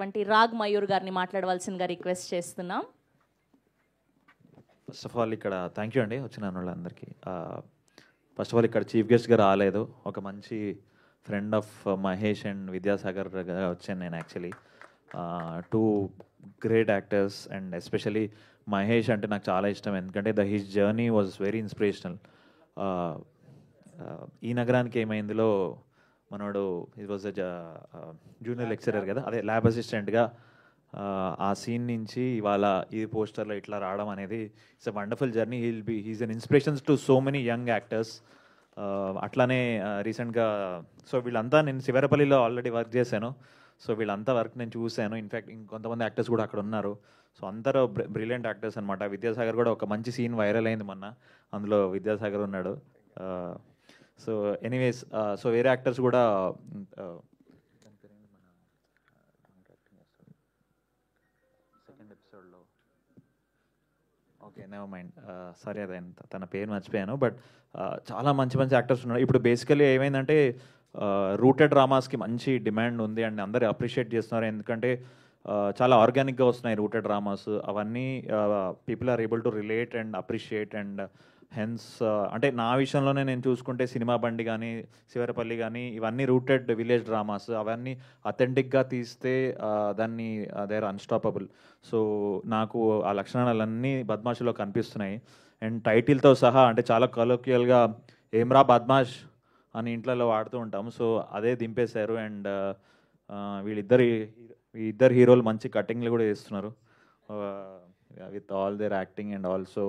వంటి రాగ్ మయూర్ గారిని మాట్లాడవలసిందిగా రిక్వెస్ట్ చేస్తున్నాం. ఫస్ట్ ఆఫ్ ఆల్ ఇక్కడ థ్యాంక్ యూ అండి వచ్చిన వాళ్ళందరికీ. ఫస్ట్ ఆఫ్ ఆల్ ఇక్కడ చీఫ్ గెస్ట్గా రాలేదు, ఒక మంచి ఫ్రెండ్ ఆఫ్ మహేష్ అండ్ విద్యాసాగర్గా వచ్చాను నేను. Actually two great actors and especially Mahesh అంటే నాకు చాలా ఇష్టం, ఎందుకంటే his journey was very inspirational. ఈ నగరానికి ఏమైందిలో మనోడు ఇట్ వాజ్ జూనియర్ లెక్చరర్ కదా, అదే ల్యాబ్ అసిస్టెంట్గా ఆ సీన్ నుంచి ఇవాళ ఈ పోస్టర్లో ఇట్లా రావడం అనేది it's a wonderful journey. He's an inspirations to so many young actors. అట్లానే రీసెంట్గా సో వీళ్ళంతా నేను శివరపల్లిలో ఆల్రెడీ వర్క్ చేశాను, సో వీళ్ళంతా వర్క్ నేను చూశాను. ఇన్ఫ్యాక్ట్ ఇంకొంతమంది యాక్టర్స్ కూడా అక్కడ ఉన్నారు. సో అందరూ బ్రిలియంట్ యాక్టర్స్ అనమాట. విద్యాసాగర్ కూడా ఒక మంచి సీన్ వైరల్ అయింది మొన్న, అందులో విద్యాసాగర్ ఉన్నాడు. సో ఎనీవేస్ సో వేరే యాక్టర్స్ కూడా సెకండ్ ఎపిసోడ్లో ఓకే నెవర్ మైండ్, సారీ అదే తన పేరు మర్చిపోయాను. బట్ చాలా మంచి మంచి యాక్టర్స్ ఉన్నారు. ఇప్పుడు బేసికలీ ఏమైందంటే రూటెడ్ డ్రామాస్కి మంచి డిమాండ్ ఉంది అండ్ అందరూ అప్రిషియేట్ చేస్తున్నారు, ఎందుకంటే చాలా ఆర్గానిక్గా వస్తున్నాయి రూటెడ్ డ్రామాస్. అవన్నీ people are able to relate and appreciate and hence అంటే నా విషయంలోనే నేను చూసుకుంటే సినిమా బండి కానీ శివరపల్లి కానీ ఇవన్నీ రూటెడ్ విలేజ్ డ్రామాస్. అవన్నీ అథెంటిక్గా తీస్తే దాన్ని దే ఆర్ అన్స్టాపబుల్. సో నాకు ఆ లక్షణాలన్నీ బద్మాష్లో కనిపిస్తున్నాయి. అండ్ టైటిల్తో సహా అంటే చాలా కలోక్యల్గా ఏమ్రా బద్మాష్ అని ఇంట్లో వాడుతూ ఉంటాం, సో అదే దింపేశారు. అండ్ ఇద్దరు హీరోలు మంచి కటింగ్లు కూడా చేస్తున్నారు with all their acting. And also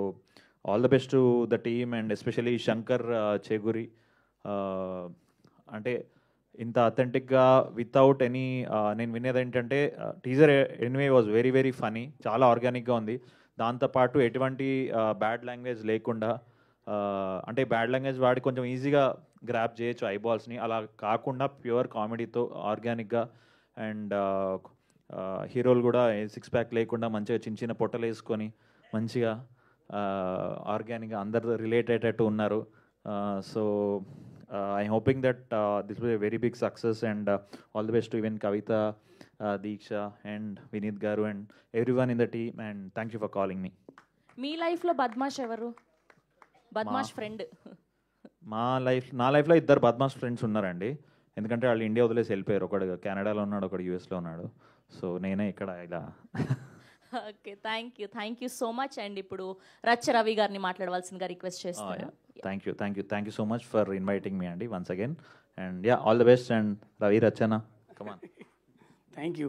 all the best to the team and especially Shankar Cheguri. అంటే ఇంత అథెంటిక్గా వితౌట్ ఎనీ నేను వినేది ఏంటంటే teaser anyway was very very funny, చాలా ఆర్గానిక్గా ఉంది. దాంతోపాటు ఎటువంటి బ్యాడ్ లాంగ్వేజ్ లేకుండా, అంటే బ్యాడ్ లాంగ్వేజ్ వాడి కొంచెం ఈజీగా గ్రాప్ చేయొచ్చు ఐబాల్స్ని, అలా కాకుండా ప్యూర్ కామెడీతో ఆర్గానిక్గా. అండ్ హీరోలు కూడా సిక్స్ ప్యాక్ లేకుండా మంచిగా చిన్న చిన్న పొట్టలు వేసుకొని మంచిగా ఆర్గానిక్గా అందరు రిలేట్ అయ్యేటట్టు ఉన్నారు. So I'm hoping that this will a very big success and all the best to even Kavitha, Deeksha and Vineeth garu and everyone in the team. And thank you for calling me. మీ లైఫ్లో బద్మాష్ ఎవరు? బద్మాష్ ఫ్రెండ్? నా లైఫ్లో ఇద్దరు బద్మాష్ ఫ్రెండ్స్ ఉన్నారండి, ఎందుకంటే వాళ్ళు ఇండియా వదిలేసి వెళ్ళిపోయారు. ఒకడు కెనడాలో ఉన్నాడు, ఒకడు యూఎస్లో ఉన్నాడు. సో నేనే ఇక్కడ ఇలా. Okay, thank you so much. And ఇప్పుడు రచ్చ రవి గారిని మాట్లాడవలసిందిగా రిక్వెస్ట్ చేస్తాను. Thank you so much for inviting మీ అండి once again. And yeah all the best. And Ravi Rachana come on. Thank you.